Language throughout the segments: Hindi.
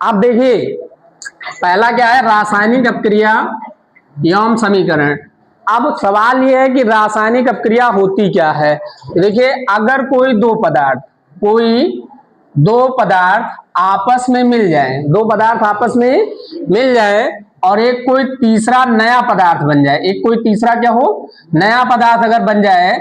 अब देखिए पहला क्या है, रासायनिक अपक्रिया एवं समीकरण। अब सवाल यह है कि रासायनिक अपक्रिया होती क्या है। देखिए अगर कोई दो पदार्थ आपस में मिल जाए, दो पदार्थ आपस में मिल जाए और एक कोई तीसरा नया पदार्थ बन जाए, एक कोई तीसरा क्या हो, नया पदार्थ अगर बन जाए,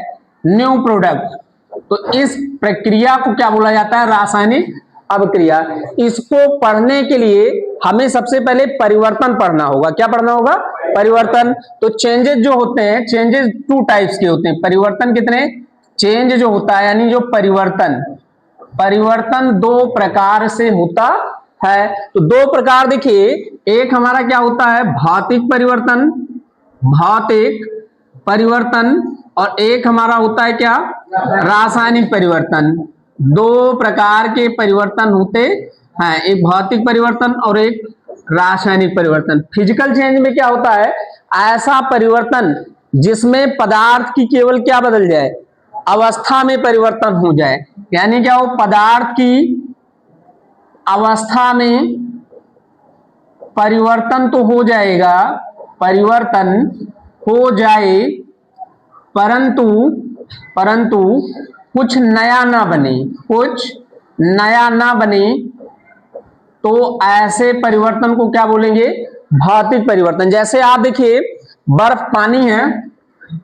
न्यू प्रोडक्ट, तो इस प्रक्रिया को क्या बोला जाता है, रासायनिक अपक्रिया। इसको पढ़ने के लिए हमें सबसे पहले परिवर्तन पढ़ना होगा। क्या पढ़ना होगा, परिवर्तन। तो चेंजेस जो होते हैं, चेंजेस टू टाइप्स के होते हैं। परिवर्तन कितने, चेंज जो होता है यानी जो परिवर्तन दो प्रकार से होता है। तो दो प्रकार देखिए, एक हमारा क्या होता है, भौतिक परिवर्तन और एक हमारा होता है क्या, रासायनिक परिवर्तन। दो प्रकार के परिवर्तन होते हैं, एक भौतिक परिवर्तन और एक रासायनिक परिवर्तन। फिजिकल चेंज में क्या होता है, ऐसा परिवर्तन जिसमें पदार्थ की केवल क्या बदल जाए, अवस्था में परिवर्तन हो जाए। यानी क्या हो, पदार्थ की अवस्था में परिवर्तन तो हो जाएगा, परिवर्तन हो जाए, परंतु कुछ नया ना बने, तो ऐसे परिवर्तन को क्या बोलेंगे, भौतिक परिवर्तन। जैसे आप देखिए बर्फ पानी है,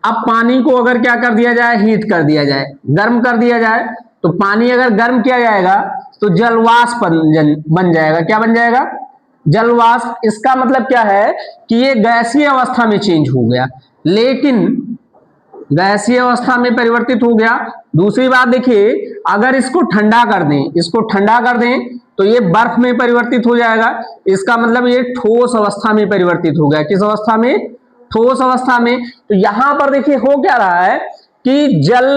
अब पानी को अगर क्या कर दिया जाए, हीट कर दिया जाए, गर्म कर दिया जाए, तो पानी अगर गर्म किया जाएगा तो जलवाष्प बन जाएगा। क्या बन जाएगा, जलवाष्प। इसका मतलब क्या है कि ये गैसीय अवस्था में चेंज हो गया, लेकिन गैसीय अवस्था में परिवर्तित हो गया। दूसरी बात देखिए, अगर इसको ठंडा कर दें तो ये बर्फ में परिवर्तित हो जाएगा। इसका मतलब ये ठोस अवस्था में परिवर्तित हो गया। किस अवस्था में, ठोस अवस्था में। तो यहां पर देखिए हो क्या रहा है कि जल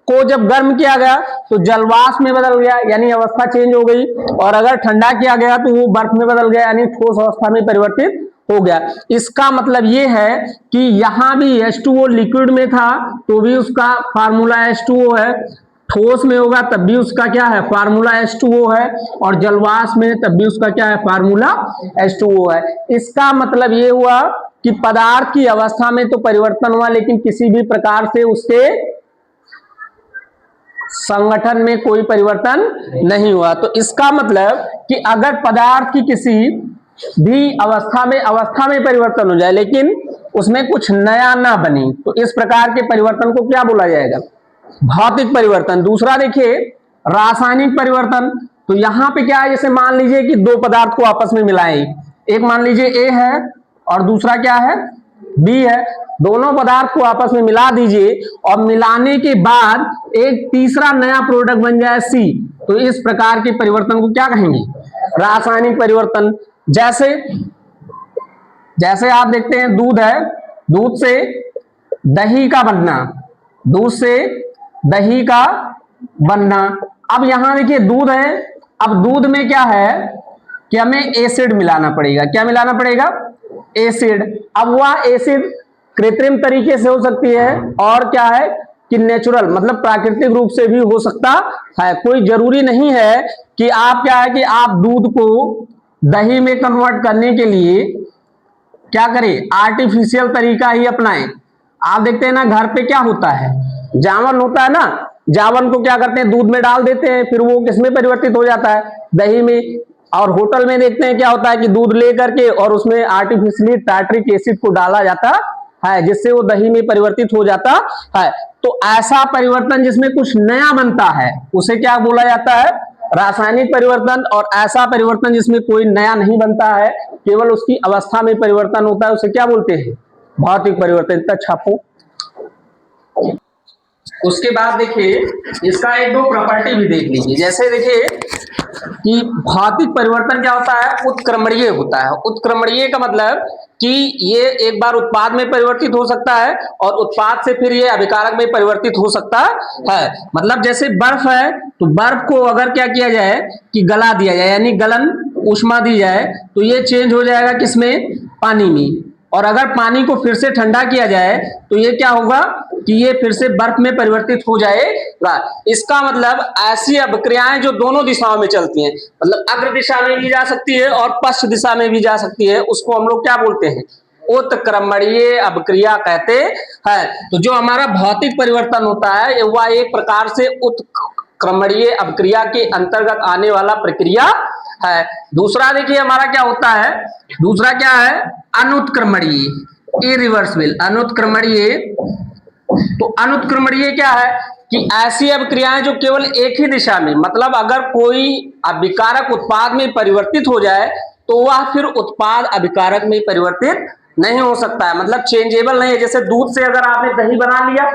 को जब गर्म किया गया तो जलवाष्प में बदल गया, यानी अवस्था चेंज हो गई, और अगर ठंडा किया गया तो वो बर्फ में बदल गया, यानी ठोस अवस्था में परिवर्तित हो गया। इसका मतलब ये है कि यहां भी H2O लिक्विड में था तो भी उसका फार्मूला H2O है, ठोस में होगा तब भी उसका क्या है, फार्मूला H2O है, और जलवाष्प में तब भी उसका क्या है, फार्मूला H2O है। इसका मतलब ये हुआ कि पदार्थ की अवस्था में तो परिवर्तन हुआ, लेकिन किसी भी प्रकार से उसके संगठन में कोई परिवर्तन नहीं हुआ। तो इसका मतलब कि अगर पदार्थ की किसी भी अवस्था में परिवर्तन हो जाए लेकिन उसमें कुछ नया ना बने, तो इस प्रकार के परिवर्तन को क्या बोला जाएगा, भौतिक परिवर्तन। दूसरा देखिए रासायनिक परिवर्तन। तो यहां पे क्या है, जैसे मान लीजिए कि दो पदार्थ को आपस में मिलाएं, एक मान लीजिए A है और दूसरा क्या है, B है। दोनों पदार्थ को आपस में मिला दीजिए और मिलाने के बाद एक तीसरा नया प्रोडक्ट बन जाए C, तो इस प्रकार के परिवर्तन को क्या कहेंगे, रासायनिक परिवर्तन। जैसे आप देखते हैं दूध है, दूध से दही का बनना। अब यहां देखिए दूध है, अब दूध में क्या है कि हमें एसिड मिलाना पड़ेगा। क्या मिलाना पड़ेगा, एसिड। अब वह एसिड कृत्रिम तरीके से हो सकती है और क्या है कि नेचुरल मतलब प्राकृतिक रूप से भी हो सकता है। कोई जरूरी नहीं है कि आप क्या है कि आप दूध को दही में कन्वर्ट करने के लिए क्या करें, आर्टिफिशियल तरीका ही अपनाएं। आप देखते हैं ना घर पे क्या होता है, जावन होता है ना, जावन को क्या करते हैं, दूध में डाल देते हैं, फिर वो किसमें परिवर्तित हो जाता है, दही में। और होटल में देखते हैं क्या होता है कि दूध लेकर के और उसमें आर्टिफिशियली टार्ट्रिक एसिड को डाला जाता है, जिससे वो दही में परिवर्तित हो जाता है। तो ऐसा परिवर्तन जिसमें कुछ नया बनता है उसे क्या बोला जाता है, रासायनिक परिवर्तन। और ऐसा परिवर्तन जिसमें कोई नया नहीं बनता है, केवल उसकी अवस्था में परिवर्तन होता है, उसे क्या बोलते हैं, भौतिक परिवर्तन। इतना छापो। उसके बाद देखिए इसका एक दो प्रॉपर्टी भी देख लीजिए। जैसे देखिए कि भौतिक परिवर्तन क्या होता है, उत्क्रमणीय होता है। उत्क्रमणीय का मतलब कि ये एक बार उत्पाद में परिवर्तित हो सकता है और उत्पाद से फिर ये अभिकारक में परिवर्तित हो सकता है। मतलब जैसे बर्फ है, तो बर्फ को अगर क्या किया जाए कि गला दिया जाए, यानी गलन ऊष्मा दी जाए, तो ये चेंज हो जाएगा किसमें, पानी में। और अगर पानी को फिर से ठंडा किया जाए तो ये क्या होगा कि ये फिर से बर्फ में परिवर्तित हो जाएगा। इसका मतलब ऐसी अभिक्रियाएं जो दोनों दिशाओं में चलती हैं, मतलब अग्र दिशा में भी जा सकती है और पश्चिम दिशा में भी जा सकती है, उसको हम लोग क्या बोलते हैं, उत्क्रमणीय अभिक्रिया कहते हैं। तो जो हमारा भौतिक परिवर्तन होता है वह एक प्रकार से उत्क्रमणीय अभिक्रिया के अंतर्गत आने वाला प्रक्रिया है। दूसरा देखिए हमारा क्या होता है, दूसरा क्या है, अनुत्क्रमणीय, इरिवर्सिबल, अनुत्क्रमणीय। तो अनुत्क्रमणीय क्या है कि ऐसी अभिक्रियाएं जो केवल एक ही दिशा में, मतलब अगर कोई अभिकारक उत्पाद में परिवर्तित हो जाए तो वह फिर उत्पाद अभिकारक में परिवर्तित नहीं हो सकता है, मतलब चेंजेबल नहीं है। जैसे दूध से अगर आपने दही बना लिया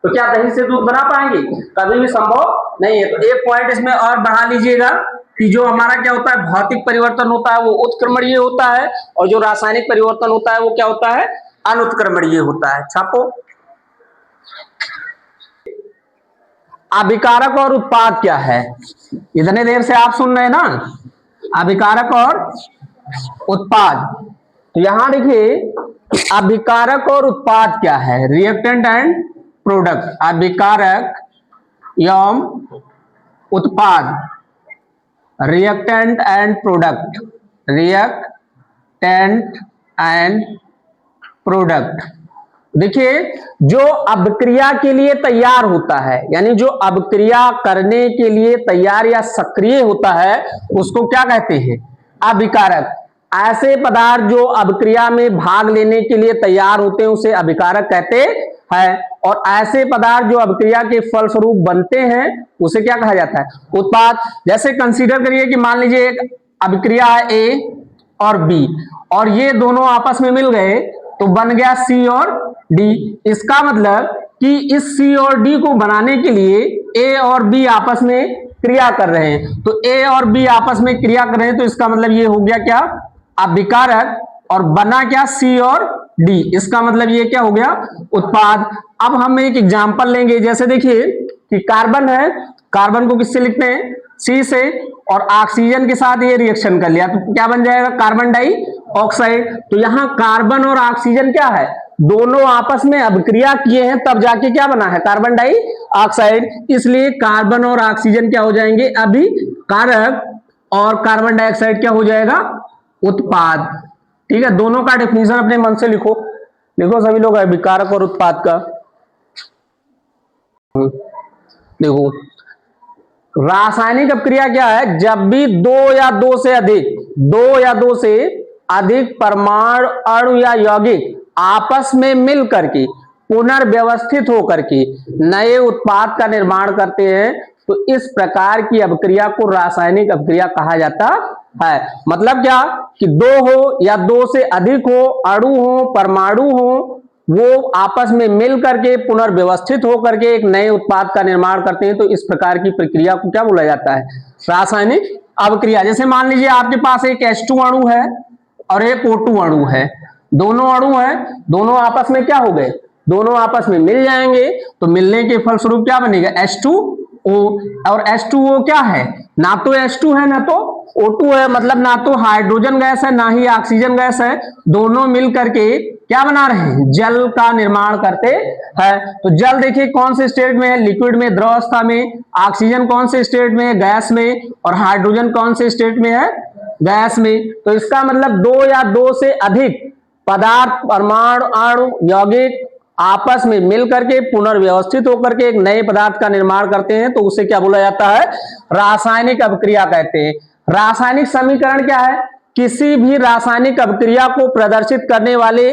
तो क्या दही से दूध बना पाएंगे, कभी भी संभव नहीं है। तो एक पॉइंट इसमें और बढ़ा लीजिएगा कि जो हमारा क्या होता है, भौतिक परिवर्तन होता है वो उत्क्रमणीय होता है, और जो रासायनिक परिवर्तन होता है वो क्या होता है, अनुत्क्रमणीय होता है। छापो, अभिकारक और उत्पाद क्या है, इतने देर से आप सुन रहे हैं ना, अभिकारक और उत्पाद। तो यहां देखिए अभिकारक और उत्पाद क्या है, रिएक्टेंट एंड प्रोडक्ट। अभिकारक एवं उत्पाद, reactant and product, reactant and product. देखिए जो अभिक्रिया के लिए तैयार होता है, यानी जो अभिक्रिया करने के लिए तैयार या सक्रिय होता है उसको क्या कहते हैं, अभिकारक। ऐसे पदार्थ जो अभिक्रिया में भाग लेने के लिए तैयार होते हैं उसे अभिकारक कहते हैं, और ऐसे पदार्थ जो अभिक्रिया के फलस्वरूप बनते हैं उसे क्या कहा जाता है, उत्पाद। जैसे कंसीडर करिए कि मान लीजिए एक अभिक्रिया है ए और बी, और ये दोनों आपस में मिल गए तो बन गया सी और डी। इसका मतलब कि इस सी और डी को बनाने के लिए ए और बी आपस में क्रिया कर रहे हैं, तो ए और बी आपस में क्रिया कर रहे हैं, तो इसका मतलब ये हो गया क्या, अभिकारक, और बना क्या, सी और डी, इसका मतलब ये क्या हो गया, उत्पाद। अब हम एक एग्जांपल लेंगे, जैसे देखिए कि कार्बन है, कार्बन को किससे लिखते हैं, सी से, और ऑक्सीजन के साथ ये रिएक्शन कर लिया तो क्या बन जाएगा, कार्बन डाइऑक्साइड। तो यहां कार्बन और ऑक्सीजन क्या है, दोनों आपस में अभिक्रिया किए हैं तब जाके क्या बना है, कार्बन डाइऑक्साइड। इसलिए कार्बन और ऑक्सीजन क्या हो जाएंगे, अभिकारक, और कार्बन डाइऑक्साइड क्या हो जाएगा, उत्पाद। ठीक है, दोनों का डेफिनेशन अपने मन से लिखो, लिखो सभी लोग अभिकारक और उत्पाद का। देखो रासायनिक अभिक्रिया क्या है, जब भी दो या दो से अधिक परमाणु, अणु या यौगिक आपस में मिल करके पुनर्व्यवस्थित होकर के नए उत्पाद का निर्माण करते हैं तो इस प्रकार की अभिक्रिया को रासायनिक अभिक्रिया कहा जाता है। मतलब क्या कि दो हो या दो से अधिक हो, अणु हो, परमाणु हो, वो आपस में मिल करके पुनर्व्यवस्थित होकर के एक नए उत्पाद का निर्माण करते हैं, तो इस प्रकार की प्रक्रिया को क्या बोला जाता है, रासायनिक अभिक्रिया। जैसे मान लीजिए आपके पास एक H2 अणु है और एक O2 अणु है, दोनों अणु है, दोनों आपस में क्या हो गए, दोनों आपस में मिल जाएंगे, तो मिलने के फलस्वरूप क्या बनेगा, H2O। और H2O क्या है, ना तो H2 है ना तो O2 है, मतलब ना तो हाइड्रोजन गैस है ना ही ऑक्सीजन गैस है, दोनों मिल करके क्या बना रहे हैं, जल का निर्माण करते हैं। तो जल देखिए कौन से स्टेट में है, लिक्विड में, द्रव अवस्था में, ऑक्सीजन कौन से स्टेट में है, गैस में, और हाइड्रोजन कौन से स्टेट में है, गैस में। तो इसका मतलब दो या दो से अधिक पदार्थ, परमाणु, अणु, यौगिक आपस में मिल करके पुनर्व्यवस्थित होकर के एक नए पदार्थ का निर्माण करते हैं, तो उसे क्या बोला जाता है, रासायनिक अभिक्रिया कहते हैं। रासायनिक समीकरण क्या है, किसी भी रासायनिक अभिक्रिया को प्रदर्शित करने वाले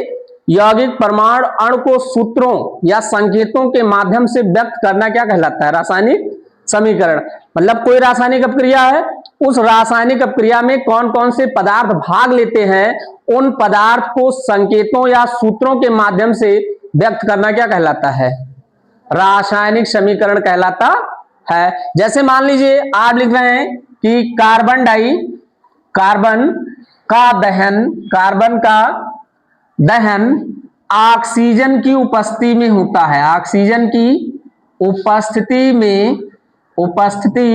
यौगिक, परमाणु, अणु को सूत्रों या संकेतों के माध्यम से व्यक्त करना क्या कहलाता है, रासायनिक समीकरण। मतलब कोई रासायनिक अभिक्रिया है, उस रासायनिक अभिक्रिया में कौन कौन से पदार्थ भाग लेते हैं, उन पदार्थ को संकेतों या सूत्रों के माध्यम से व्यक्त करना क्या कहलाता है, रासायनिक समीकरण कहलाता है। जैसे मान लीजिए आप लिख रहे हैं कि कार्बन का दहन ऑक्सीजन की उपस्थिति में होता है, ऑक्सीजन की उपस्थिति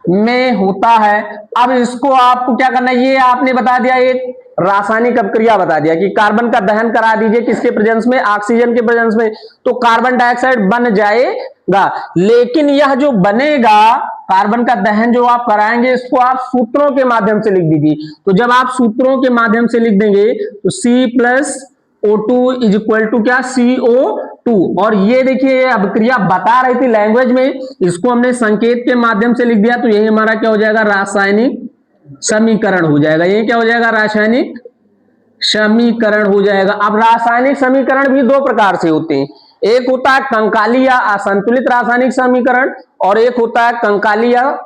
में होता है। अब इसको आपको क्या करना है, ये आपने बता दिया, एक रासायनिक अपक्रिया बता दिया कि कार्बन का दहन करा दीजिए किसके प्रेजेंस में, ऑक्सीजन के प्रेजेंस में, तो कार्बन डाइऑक्साइड बन जाएगा। लेकिन यह जो बनेगा, कार्बन का दहन जो आप कराएंगे, इसको आप सूत्रों के माध्यम से लिख दीजिए। तो जब आप सूत्रों के माध्यम से लिख देंगे तो C+O2 इज इक्वल टू क्या, CO2। और ये देखिए अभिक्रिया बता रही थी लैंग्वेज में, इसको हमने संकेत के माध्यम से लिख दिया, तो यही हमारा क्या हो जाएगा, रासायनिक समीकरण हो जाएगा। ये क्या हो जाएगा, रासायनिक समीकरण हो जाएगा। अब रासायनिक समीकरण भी दो प्रकार से होते हैं, एक होता है कंकाली या असंतुलित रासायनिक समीकरण, और एक होता है कंकाली या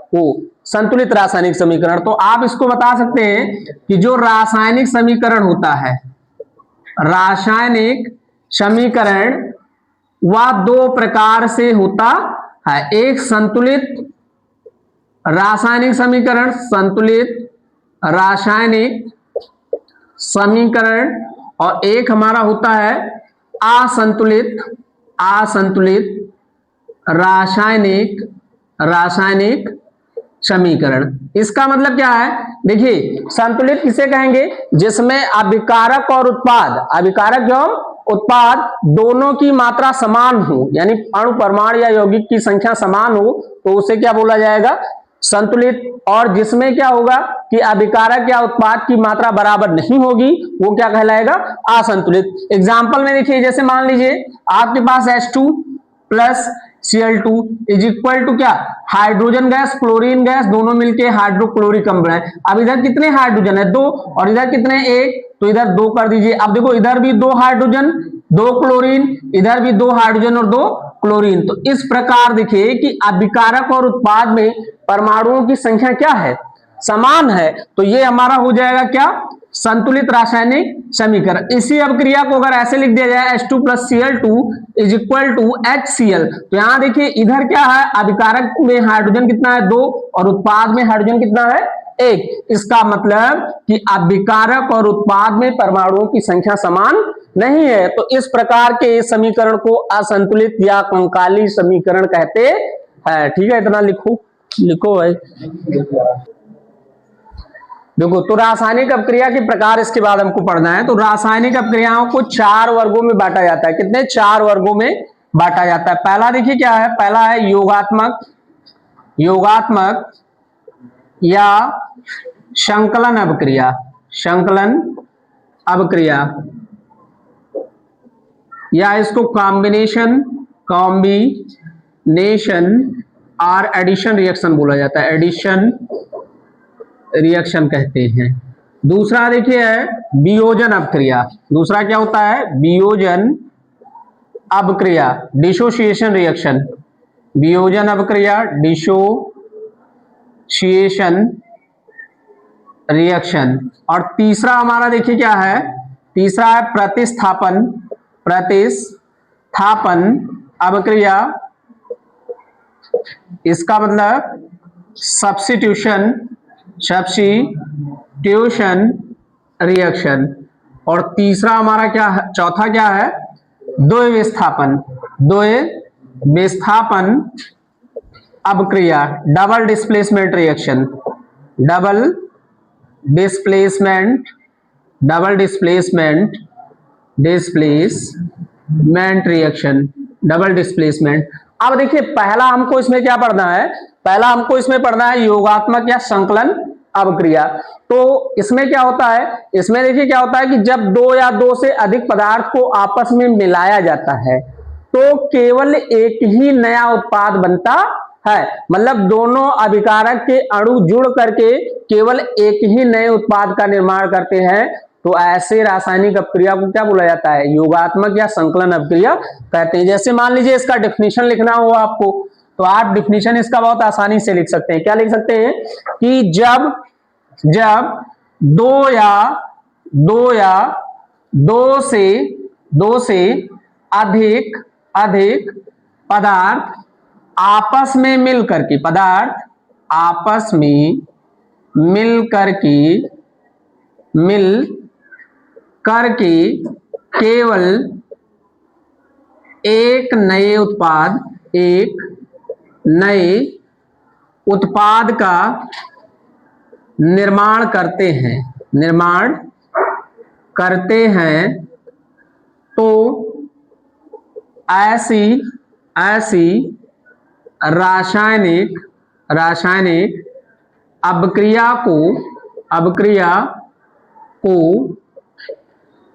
संतुलित रासायनिक समीकरण। तो आप इसको बता सकते हैं कि जो रासायनिक समीकरण होता है, रासायनिक समीकरण वह दो प्रकार से होता है, एक संतुलित रासायनिक समीकरण, संतुलित रासायनिक समीकरण, और एक हमारा होता है असंतुलित रासायनिक समीकरण। इसका मतलब क्या है, देखिए संतुलित किसे कहेंगे, जिसमें अभिकारक और अभिकारक एवं उत्पाद दोनों की मात्रा समान हो, यानी अणु परमाणु या यौगिक की संख्या समान हो, तो उसे क्या बोला जाएगा, संतुलित। और जिसमें क्या होगा कि अभिकारक या उत्पाद की मात्रा बराबर नहीं होगी, वो क्या कहलाएगा, असंतुलित। एग्जाम्पल में देखिए, जैसे मान लीजिए आपके पास H2 plus Cl2 is equal to क्या, हाइड्रोजन गैस क्लोरीन गैस दोनों मिलके हाइड्रोक्लोरिक अम्ल है। अब इधर कितने हाइड्रोजन है, 2, और इधर कितने, 1, तो इधर 2 कर दीजिए। अब देखो इधर भी 2 हाइड्रोजन 2 क्लोरीन, इधर भी 2 हाइड्रोजन और 2 क्लोरीन। तो इस प्रकार देखिए कि अभिकारक और उत्पाद में परमाणुओं की संख्या क्या है, समान है। तो ये हमारा हो जाएगा क्या, संतुलित रासायनिक समीकरण। इसी अभिक्रिया को अगर ऐसे लिख दिया जाए H2 plus Cl2 is equal to HCl, तो यहां देखिए इधर क्या है, अभिकारक में हाइड्रोजन कितना है, 2, और उत्पाद में हाइड्रोजन कितना है, 1। इसका मतलब कि अभिकारक और उत्पाद में परमाणुओं की संख्या समान नहीं है। तो इस प्रकार के समीकरण को असंतुलित या कंकाली समीकरण कहते हैं। ठीक है, इतना लिखो भाई। देखो, तो रासायनिक अपक्रिया के प्रकार इसके बाद हमको पढ़ना है। तो रासायनिक अपक्रियाओं को 4 वर्गों में बांटा जाता है। कितने, 4 वर्गों में बांटा जाता है। पहला देखिए क्या है, पहला है योगात्मक या संकलन अपक्रिया, या इसको कॉम्बिनेशन और एडिशन रिएक्शन बोला जाता है, एडिशन रिएक्शन कहते हैं। दूसरा देखिए है वियोजन अपक्रिया। दूसरा क्या होता है, वियोजन अपक्रिया, डिसोसिएशन रिएक्शन, वियोजन अपक्रिया, डिसोसिएशन रिएक्शन। और तीसरा हमारा देखिए क्या है, तीसरा है प्रतिस्थापन अपक्रिया। इसका मतलब सब्स्टिट्यूशन रिएक्शन। और तीसरा हमारा क्या है, चौथा क्या है, द्वैविस्थापन अपक्रिया, double displacement reaction, double displacement reaction, double displacement. अब देखिए पहला हमको इसमें क्या पढ़ना है, पहला हमको इसमें पढ़ना है योगात्मक या संकलन अपक्रिया। तो इसमें क्या होता है, इसमें देखिए क्या होता है कि जब 2 या 2 से अधिक पदार्थ को आपस में मिलाया जाता है तो केवल एक ही नया उत्पाद बनता है। मतलब दोनों अभिकारक के अणु जुड़ करके केवल एक ही नए उत्पाद का निर्माण करते हैं। तो ऐसे रासायनिक अपक्रिया को क्या बोला जाता है, योगात्मक या संकलन अपक्रिया कहते हैं। जैसे मान लीजिए इसका डेफिनेशन लिखना हो आपको, तो आप डेफिनेशन इसका बहुत आसानी से लिख सकते हैं। क्या लिख सकते हैं कि जब दो से अधिक पदार्थ आपस में मिल करके केवल एक नए उत्पाद का निर्माण करते हैं, निर्माण करते हैं, तो ऐसी रासायनिक अभिक्रिया को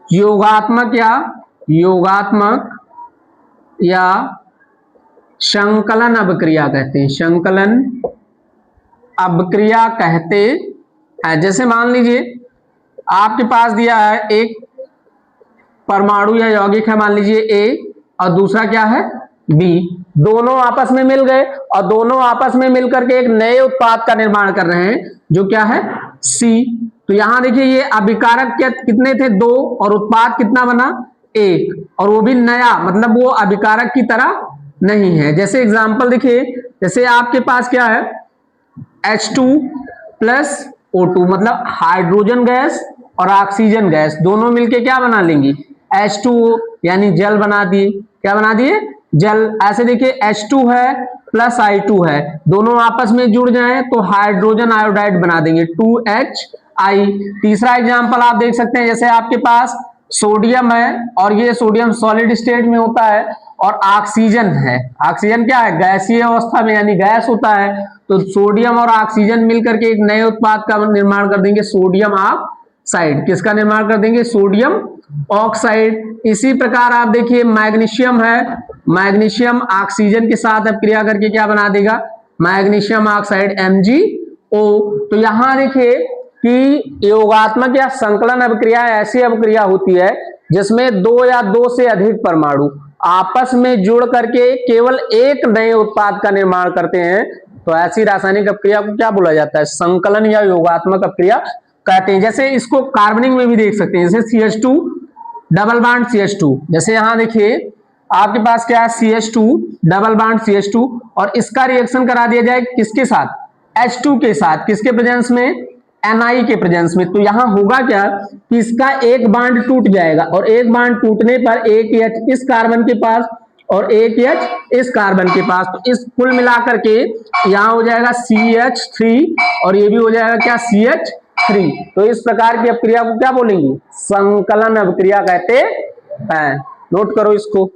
योगात्मक या संकलन अभिक्रिया कहते हैं, संकलन अभिक्रिया कहते हैं। जैसे मान लीजिए आपके पास दिया है एक परमाणु या यौगिक है, मान लीजिए ए और दूसरा क्या है बी, दोनों आपस में मिल गए और दोनों आपस में मिलकर के एक नए उत्पाद का निर्माण कर रहे हैं जो क्या है सी। तो यहां देखिए ये अभिकारक कितने थे, 2, और उत्पाद कितना बना 1, और वो भी नया, मतलब वो अभिकारक की तरह नहीं है। जैसे एग्जांपल देखिए, जैसे आपके पास क्या है H2 प्लस O2, मतलब हाइड्रोजन गैस और ऑक्सीजन गैस दोनों मिलके क्या बना लेंगी H2O, यानी जल बना दिए। क्या बना दिए जल। ऐसे देखिए H2 है प्लस I2 है, दोनों आपस में जुड़ जाएं तो हाइड्रोजन आयोडाइड बना देंगे 2HI। तीसरा एग्जांपल आप देख सकते हैं, जैसे आपके पास सोडियम है और ये सोडियम सॉलिड स्टेट में होता है, और ऑक्सीजन है, ऑक्सीजन क्या है गैसीय अवस्था में, यानी गैस होता है। तो सोडियम और ऑक्सीजन मिलकर के एक नए उत्पाद का निर्माण कर देंगे सोडियम ऑक्साइड। किसका निर्माण कर देंगे सोडियम ऑक्साइड। इसी प्रकार आप देखिए मैग्नीशियम है, मैग्नीशियम ऑक्सीजन के साथ अभिक्रिया करके क्या बना देगा मैग्नीशियम ऑक्साइड MgO। तो यहां देखिए कि योगात्मक या संकलन अभिक्रिया ऐसी अभिक्रिया होती है जिसमें 2 या 2 से अधिक परमाणु आपस में जुड़ करके केवल एक नए उत्पाद का निर्माण करते हैं। तो ऐसी रासायनिक अभिक्रिया को क्या बोला जाता है संकलन या योगात्मक अभिक्रिया कहते हैं। जैसे इसको कार्बनिक में भी देख सकते हैं, जैसे CH2 डबल बॉन्ड CH2, जैसे यहां देखिए आपके पास क्या है CH2 डबल बॉन्ड CH2, और इसका रिएक्शन करा दिया जाए किसके साथ H2 के साथ, किसके प्रेजेंस में Ni के प्रेजेंस में। तो यहां होगा क्या कि इसका एक बांड टूट जाएगा, और एक बांड टूटने पर एक H इस कार्बन के पास और एक H इस कार्बन के पास, तो इस कुल मिलाकर के यहां हो जाएगा CH3 और ये भी हो जाएगा क्या CH3। तो इस प्रकार की अभिक्रिया को क्या बोलेंगे संकलन अभिक्रिया कहते हैं। नोट करो इसको।